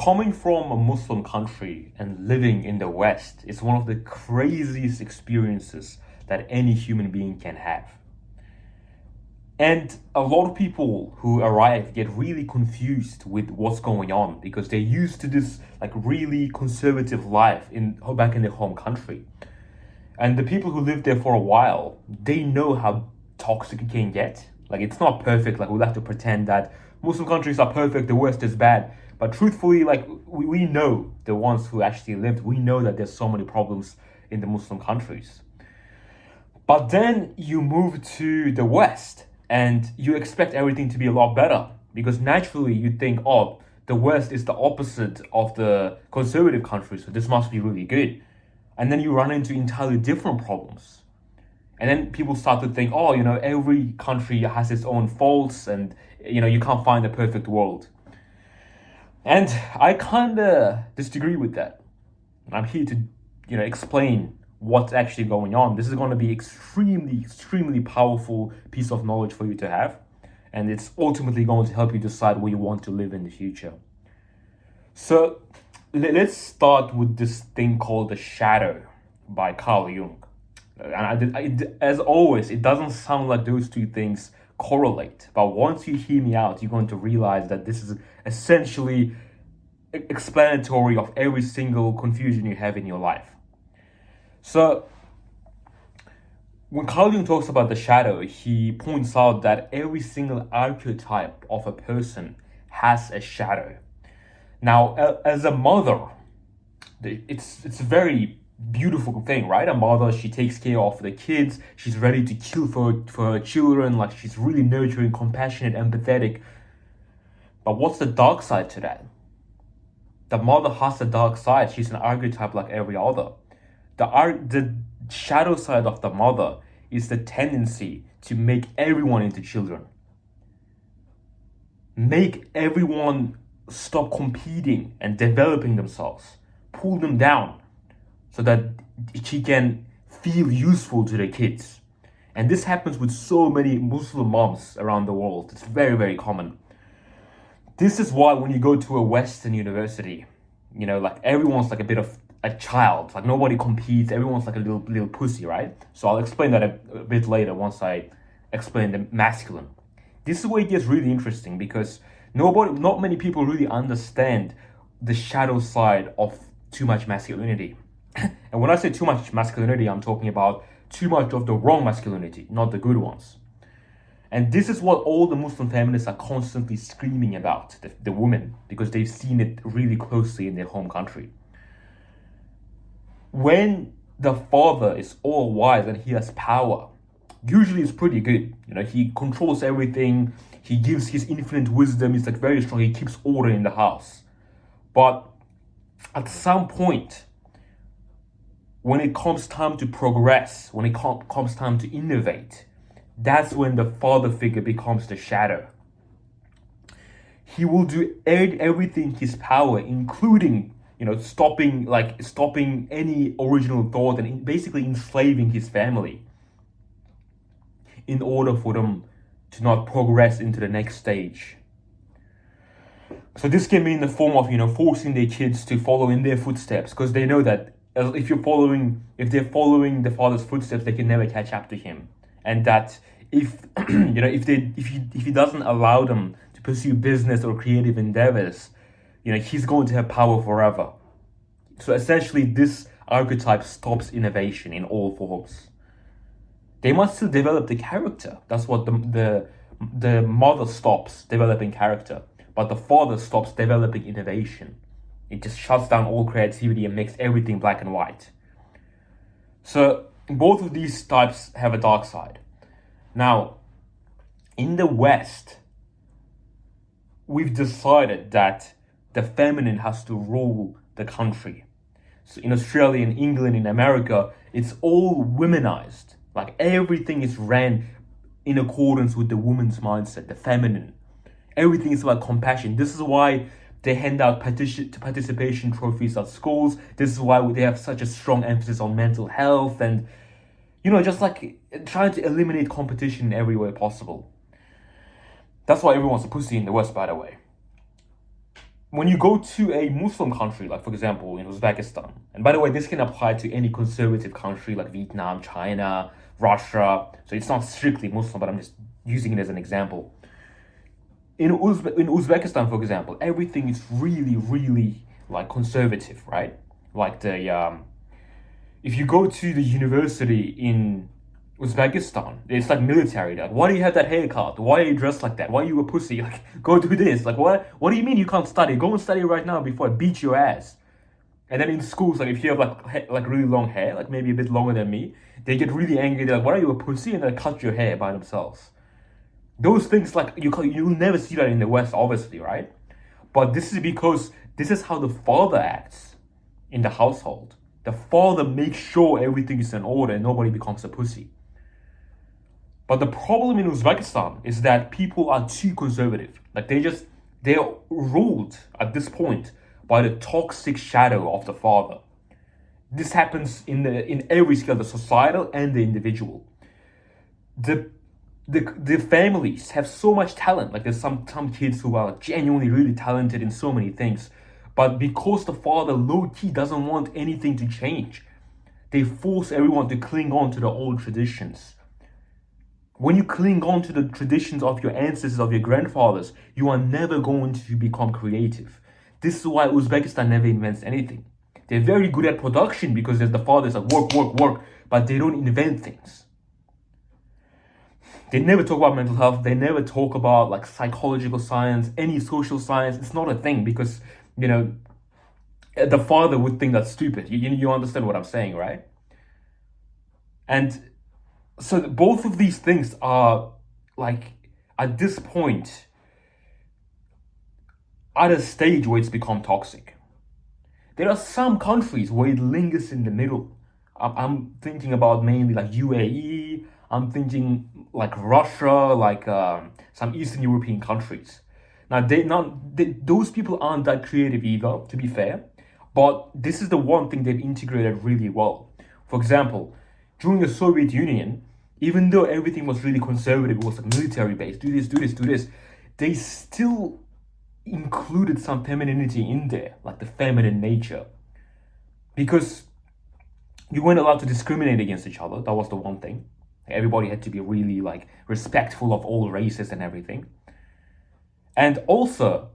Coming from a Muslim country and living in the West is one of the craziest experiences that any human being can have. And a lot of people who arrive get really confused with what's going on because they're used to this like really conservative life back in their home country. And the people who live there for a while, they know how toxic it can get. Like, it's not perfect. Like, we'll have to pretend that Muslim countries are perfect, the West is bad. But truthfully, like, we know, the ones who actually lived, we know that there's so many problems in the Muslim countries. But then you move to the West and you expect everything to be a lot better because naturally you think, oh, the West is the opposite of the conservative countries, so this must be really good. And then you run into entirely different problems. And then people start to think, oh, every country has its own faults and, you can't find the perfect world. And I kind of disagree with that. I'm here to, explain what's actually going on. This is going to be extremely powerful piece of knowledge for you to have. And it's ultimately going to help you decide where you want to live in the future. So let's start with this thing called The Shadow by Carl Jung. And as always, it doesn't sound like those two things correlate. But once you hear me out, you're going to realize that this is essentially explanatory of every single confusion you have in your life. So when Carl Jung talks about the shadow, he points out that every single archetype of a person has a shadow. Now, as a mother, it's a very beautiful thing, right? A mother, she takes care of the kids. She's ready to kill for her children. Like, she's really nurturing, compassionate, empathetic. But what's the dark side to that? The mother has a dark side. She's an archetype like every other. The shadow side of the mother is the tendency to make everyone into children. Make everyone stop competing and developing themselves. Pull them down so that she can feel useful to the kids. And this happens with so many Muslim moms around the world. It's very common. This is why when you go to a Western university, like everyone's like a bit of a child. Like, nobody competes. Everyone's like a little pussy, right? So I'll explain that a bit later once I explain the masculine. This is where it gets really interesting because not many people really understand the shadow side of too much masculinity. And when I say too much masculinity, I'm talking about too much of the wrong masculinity, not the good ones. And this is what all the Muslim feminists are constantly screaming about, the women, because they've seen it really closely in their home country. When the father is all wise and he has power, usually it's pretty good. He controls everything. He gives his infinite wisdom. He's like very strong. He keeps order in the house. But at some point, when it comes time to progress, when it comes time to innovate, that's when the father figure becomes the shadow. He will do everything in his power, including stopping any original thought and basically enslaving his family in order for them to not progress into the next stage. So this can be in the form of, forcing their kids to follow in their footsteps, because they know that if they're following the father's footsteps, they can never catch up to him. And that if he doesn't allow them to pursue business or creative endeavors, he's going to have power forever. So essentially, this archetype stops innovation in all forms. They must still develop the character. That's what the mother stops developing character, but the father stops developing innovation. It just shuts down all creativity and makes everything black and white. So both of these types have a dark side. Now, in the West, we've decided that the feminine has to rule the country. So in Australia, in England, in America, it's all womenized. Like, everything is ran in accordance with the woman's mindset, the feminine. Everything is about compassion. This is why they hand out participation trophies at schools. This is why they have such a strong emphasis on mental health and, just like trying to eliminate competition in every way possible. That's why everyone's a pussy in the West, by the way. when you go to a Muslim country, like for example in Uzbekistan, and by the way, this can apply to any conservative country like Vietnam, China, Russia. So it's not strictly Muslim, but I'm just using it as an example. In Uzbekistan, for example, everything is really, really like conservative, right? Like if you go to the university in Uzbekistan, it's like military. Like, why do you have that haircut? Why are you dressed like that? Why are you a pussy? Like, go do this. Like, what? What do you mean you can't study? Go and study right now before I beat your ass. And then in schools, like if you have like really long hair, like maybe a bit longer than me, they get really angry. They're like, "What are you, a pussy?" And they cut your hair by themselves. Those things, like you'll never see that in the West, obviously, right? But this is because this is how the father acts in the household. The father makes sure everything is in order and nobody becomes a pussy. But the problem in Uzbekistan is that people are too conservative. Like they're ruled at this point by the toxic shadow of the father. This happens in every scale, the societal and the individual. The families have so much talent. Like there's some kids who are genuinely really talented in so many things, but because the father low-key doesn't want anything to change, they force everyone to cling on to the old traditions. When you cling on to the traditions of your ancestors, of your grandfathers, you are never going to become creative. This is why Uzbekistan never invents anything. They're very good at production because there's the fathers like work, but they don't invent things. They never talk about mental health. They never talk about like psychological science, any social science. It's not a thing because, the father would think that's stupid. You understand what I'm saying, right? And so both of these things are like at this point at a stage where it's become toxic. There are some countries where it lingers in the middle. I'm thinking about mainly like UAE. I'm thinking like Russia, like some Eastern European countries. Now, those people aren't that creative either, to be fair. But this is the one thing they've integrated really well. For example, during the Soviet Union, even though everything was really conservative, it was like military based, do this, they still included some femininity in there, like the feminine nature. Because you weren't allowed to discriminate against each other. That was the one thing. Everybody had to be really like respectful of all races and everything. And also,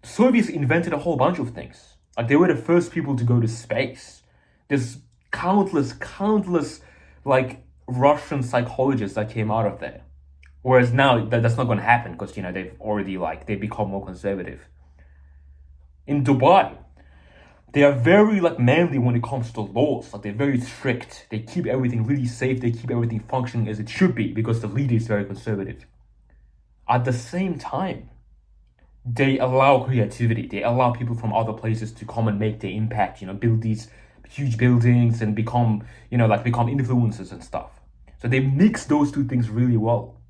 Soviets invented a whole bunch of things. Like they were the first people to go to space. There's countless like Russian psychologists that came out of there. Whereas now that's not going to happen because they've already they become more conservative. In Dubai, they are very manly when it comes to laws. Like they're very strict. They keep everything really safe. They keep everything functioning as it should be because the leader is very conservative. At the same time, they allow creativity. They allow people from other places to come and make their impact. Build these huge buildings and become influencers and stuff. So they mix those two things really well.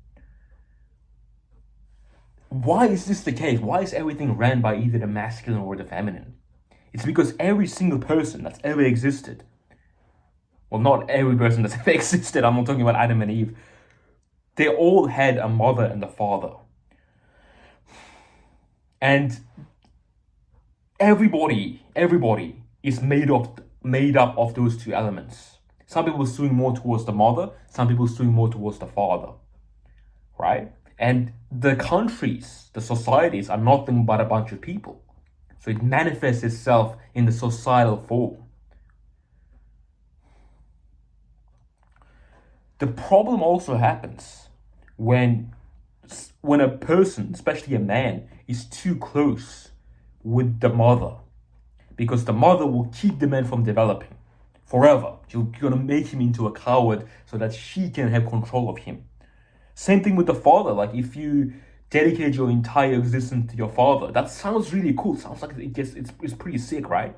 Why is this the case? Why is everything ran by either the masculine or the feminine? It's because every single person that's ever existed, well, not every person that's ever existed, I'm not talking about Adam and Eve, they all had a mother and a father. And everybody is made up of those two elements. Some people swing more towards the mother, some people swing more towards the father, right? And the countries, the societies are nothing but a bunch of people. So it manifests itself in the societal form. The problem also happens when a person, especially a man, is too close with the mother. Because the mother will keep the man from developing forever. She's going to make him into a coward so that she can have control of him. Same thing with the father. Like if you dedicate your entire existence to your father, that sounds really cool. Sounds like it's pretty sick, right?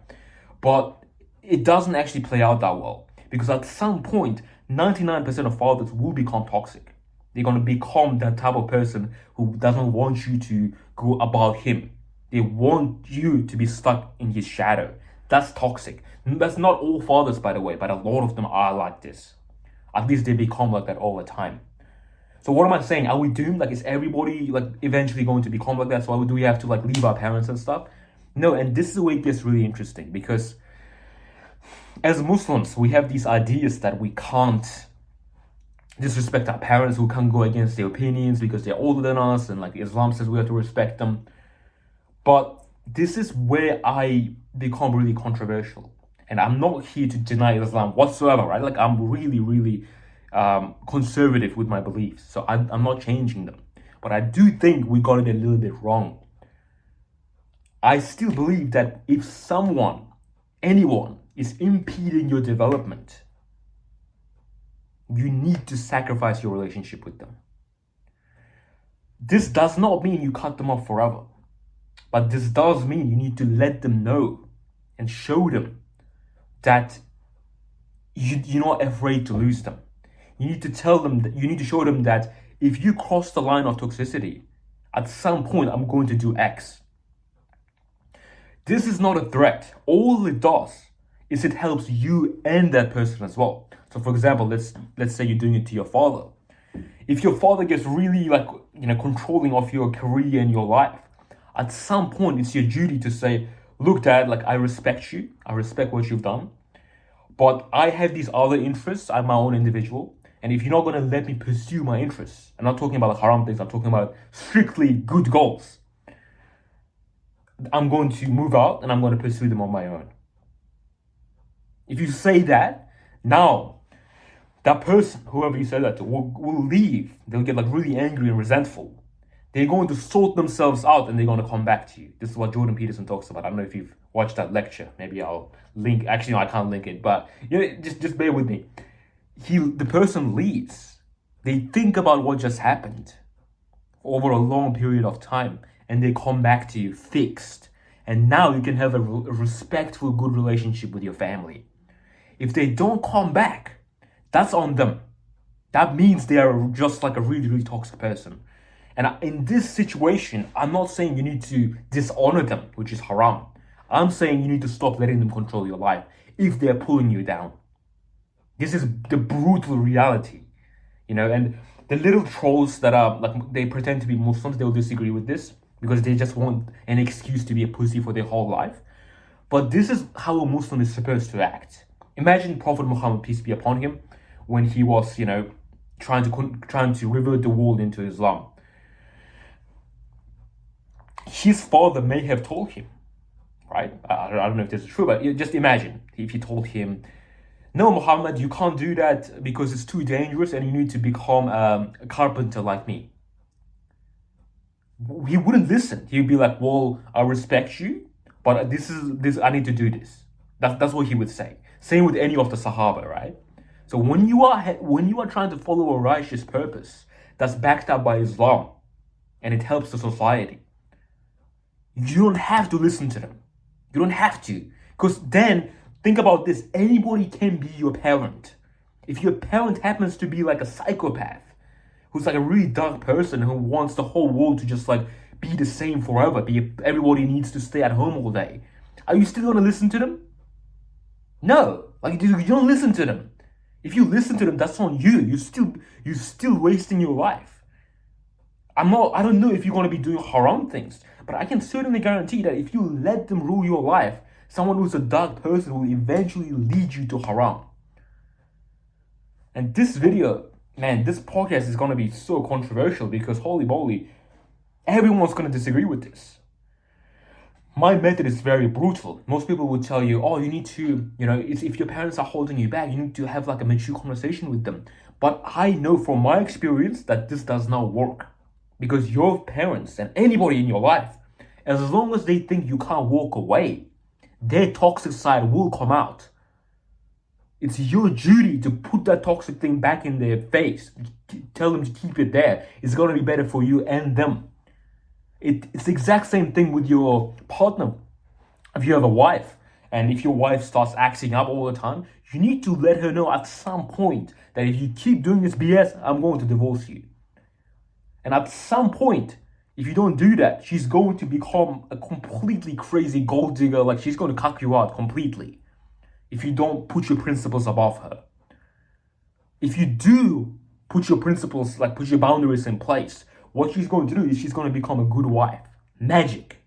But it doesn't actually play out that well. Because at some point, 99% of fathers will become toxic. They're going to become that type of person who doesn't want you to go about him. They want you to be stuck in his shadow. That's toxic. That's not all fathers, by the way, but a lot of them are like this. At least they become like that all the time. So what am I saying? Are we doomed? Is everybody eventually going to become like that? So do we have to leave our parents and stuff? No, and this is where it gets really interesting, because as Muslims, we have these ideas that we can't disrespect our parents, who can't go against their opinions because they're older than us, and like Islam says we have to respect them. But this is where I become really controversial. And I'm not here to deny Islam whatsoever, right? Like, I'm really, really conservative with my beliefs. So I'm not changing them. But I do think we got it a little bit wrong. I still believe that if someone, anyone, is impeding your development, you need to sacrifice your relationship with them. This does not mean you cut them off forever. But this does mean you need to let them know and show them that you're not afraid to lose them. You need to tell them that, you need to show them that if you cross the line of toxicity, at some point I'm going to do X. This is not a threat. All it does is it helps you and that person as well. So for example, let's say you're doing it to your father. If your father gets really controlling of your career and your life, at some point it's your duty to say, look, Dad, I respect you. I respect what you've done. But I have these other interests. I'm my own individual. And if you're not going to let me pursue my interests, I'm not talking about haram things, I'm talking about strictly good goals, I'm going to move out and I'm going to pursue them on my own. If you say that, now that person, whoever you said that to, will leave. They'll get really angry and resentful. They're going to sort themselves out and they're going to come back to you. This is what Jordan Peterson talks about. I don't know if you've watched that lecture. Maybe I'll link. Actually, no, I can't link it. But just bear with me. The person leaves. They think about what just happened over a long period of time, and they come back to you fixed. And now you can have a respectful, good relationship with your family. If they don't come back, that's on them. That means they are just a really, really toxic person. And in this situation, I'm not saying you need to dishonor them, which is haram. I'm saying you need to stop letting them control your life if they're pulling you down. This is the brutal reality, and the little trolls that are they pretend to be Muslims, they'll disagree with this because they just want an excuse to be a pussy for their whole life. But this is how a Muslim is supposed to act. Imagine Prophet Muhammad, peace be upon him, when he was, trying to revert the world into Islam. His father may have told him, right? I don't know if this is true, but just imagine if he told him, no, Muhammad, you can't do that because it's too dangerous and you need to become a carpenter like me. He wouldn't listen. He'd be like, well, I respect you, but this I need to do this. That's what he would say. Same with any of the Sahaba, right? So when you are trying to follow a righteous purpose that's backed up by Islam and it helps the society, you don't have to listen to them. You don't have to. Because then, think about this. Anybody can be your parent. If your parent happens to be a psychopath, who's a really dark person who wants the whole world to just be the same forever, everybody needs to stay at home all day, are you still going to listen to them? No. You don't listen to them. If you listen to them, that's on you. You're still wasting your life. I don't know if you're going to be doing haram things, but I can certainly guarantee that if you let them rule your life, someone who's a dark person will eventually lead you to haram. And this video, man, this podcast is going to be so controversial because holy moly, everyone's going to disagree with this. My method is very brutal. Most people would tell you, oh, you need to, if your parents are holding you back, you need to have a mature conversation with them. But I know from my experience that this does not work. Because your parents and anybody in your life, as long as they think you can't walk away, their toxic side will come out. It's your duty to put that toxic thing back in their face. Tell them to keep it there. It's going to be better for you and them. It's the exact same thing with your partner. If you have a wife, and if your wife starts acting up all the time, you need to let her know at some point that if you keep doing this BS, I'm going to divorce you. And at some point, if you don't do that, she's going to become a completely crazy gold digger. She's going to cuck you out completely if you don't put your principles above her. If you do put your principles, put your boundaries in place, what she's going to do is she's going to become a good wife. Magic.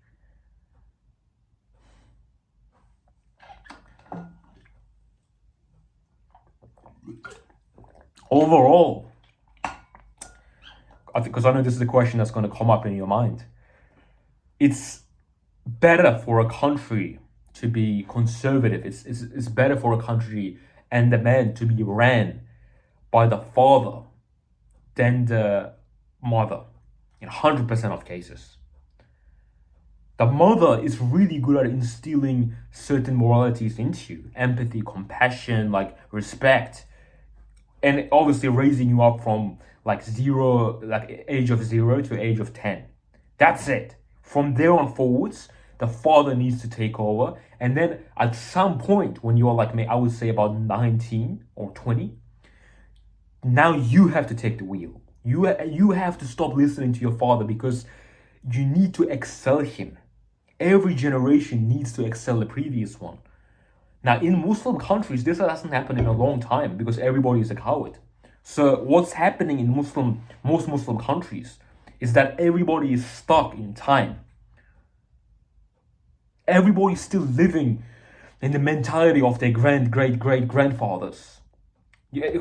Overall, because I know this is a question that's going to come up in your mind, it's better for a country to be conservative. It's better for a country and the man to be ran by the father than the mother in 100% of cases. The mother is really good at instilling certain moralities into you: empathy, compassion, like respect, and obviously raising you up from like age of 0 to age of 10. That's it. From there on forwards, the father needs to take over. And then at some point when you're like, I would say about 19 or 20, now you have to take the wheel. You have to stop listening to your father, because you need to excel him. Every generation needs to excel the previous one. Now, in Muslim countries, this hasn't happened in a long time because everybody is a coward. So what's happening in most Muslim countries is that everybody is stuck in time. Everybody's still living in the mentality of their great-grandfathers.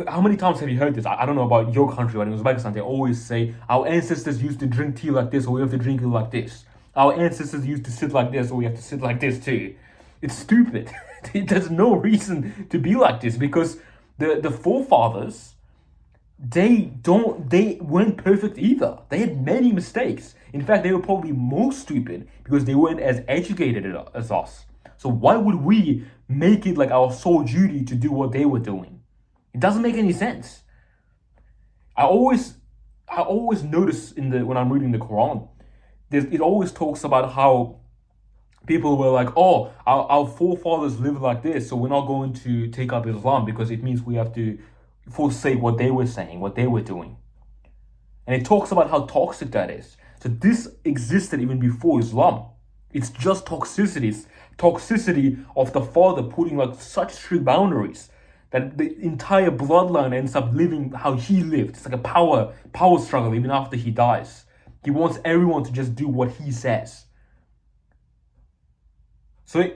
How many times have you heard this? I don't know about your country, but in Uzbekistan, they always say, our ancestors used to drink tea like this, or we have to drink it like this. Our ancestors used to sit like this, or we have to sit like this too. It's stupid. There's no reason to be like this, because the forefathers, they weren't perfect either. They had many mistakes. In fact, they were probably more stupid because they weren't as educated as us. So why would we make it like our sole duty to do what they were doing? It doesn't make any sense. I always notice when I'm reading the Quran, it always talks about how people were like, oh, our forefathers lived like this, so we're not going to take up Islam because it means we have to forsake what they were saying, what they were doing. And it talks about how toxic that is. So this existed even before Islam. It's just toxicity of the father putting like such strict boundaries that the entire bloodline ends up living how he lived. It's like a power struggle even after he dies. He wants everyone to just do what he says. So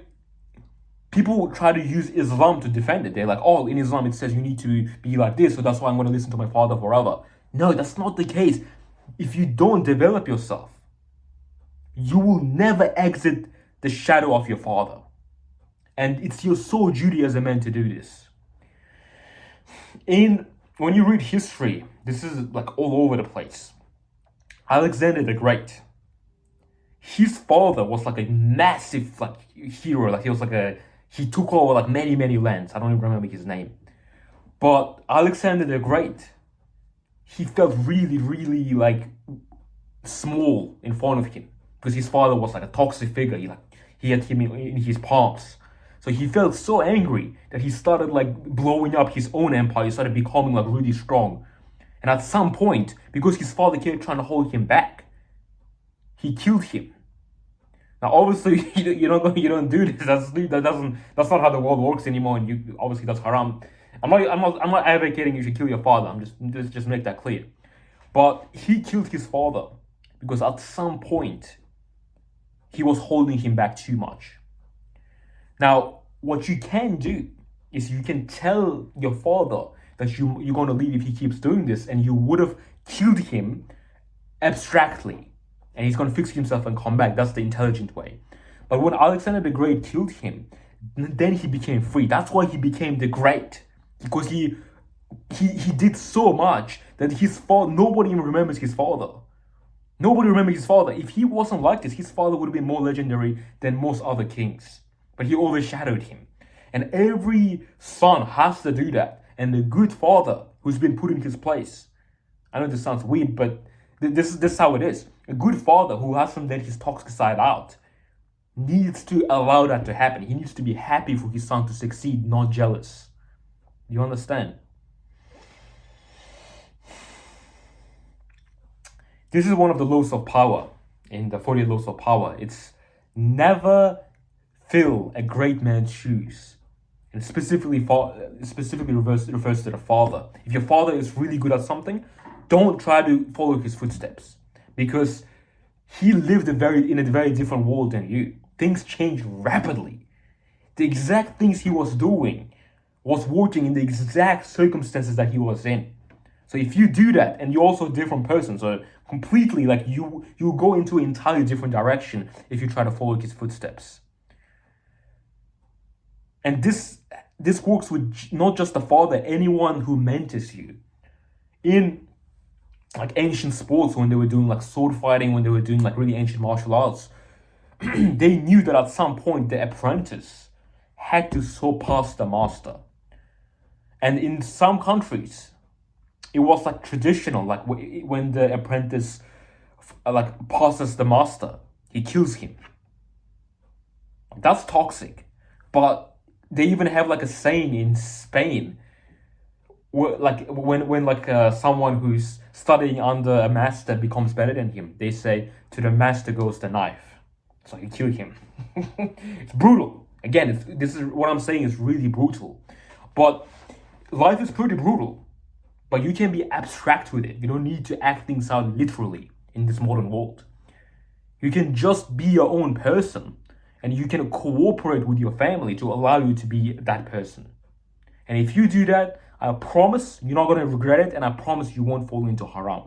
people try to use Islam to defend it. They're like, oh, in Islam it says you need to be like this, so that's why I'm going to listen to my father forever. No, that's not the case. If you don't develop yourself, you will never exit the shadow of your father. And it's your sole duty as a man to do this. When you read history, this is like all over the place. Alexander the Great, his father was like a massive like hero. Like he took over like many lands. I don't even remember his name. But Alexander the Great, he felt really like small in front of him because his father was like a toxic figure. He had him in his palms. So he felt so angry that he started like blowing up his own empire. He started becoming like really strong. And at some point, because his father kept trying to hold him back, he killed him. Now, obviously, you don't do this. That's not how the world works anymore. And obviously that's haram. I'm not advocating you should kill your father. I'm just make that clear. But he killed his father because at some point he was holding him back too much. Now, what you can do is you can tell your father that you're going to leave if he keeps doing this, and you would have killed him abstractly, and he's going to fix himself and come back. That's the intelligent way. But when Alexander the Great killed him, then he became free. That's why he became the Great, because he did so much that his father, nobody even remembers his father. Nobody remembers his father. If he wasn't like this, his father would have been more legendary than most other kings. But he overshadowed him. And every son has to do that. And the good father who's been put in his place, I know this sounds weird, but this is how it is. A good father who hasn't let his toxic side out needs to allow that to happen. He needs to be happy for his son to succeed, not jealous. You understand? This is one of the laws of power in the 40 laws of power. It's never fill a great man's shoes. And specifically refers to the father. If your father is really good at something, don't try to follow his footsteps, because he lived in a very different world than you. Things change rapidly. The exact things he was doing was working in the exact circumstances that he was in. So if you do that, and you're also a different person, so completely like you go into an entirely different direction if you try to follow his footsteps. And this works with not just the father, anyone who mentors you in like ancient sports, when they were doing like sword fighting, when they were doing like really ancient martial arts. They knew that at some point the apprentice had to surpass the master. And in some countries, it was like traditional, like when the apprentice like passes the master, he kills him. That's toxic. But they even have like a saying in Spain, where, like when someone who's studying under a master becomes better than him, they say, "To the master goes the knife." So you kill him. It's brutal. Again, this is what I'm saying is really brutal. But life is pretty brutal. But you can be abstract with it. You don't need to act things out literally in this modern world. You can just be your own person, and you can cooperate with your family to allow you to be that person. And if you do that, I promise you're not going to regret it, and I promise you won't fall into haram.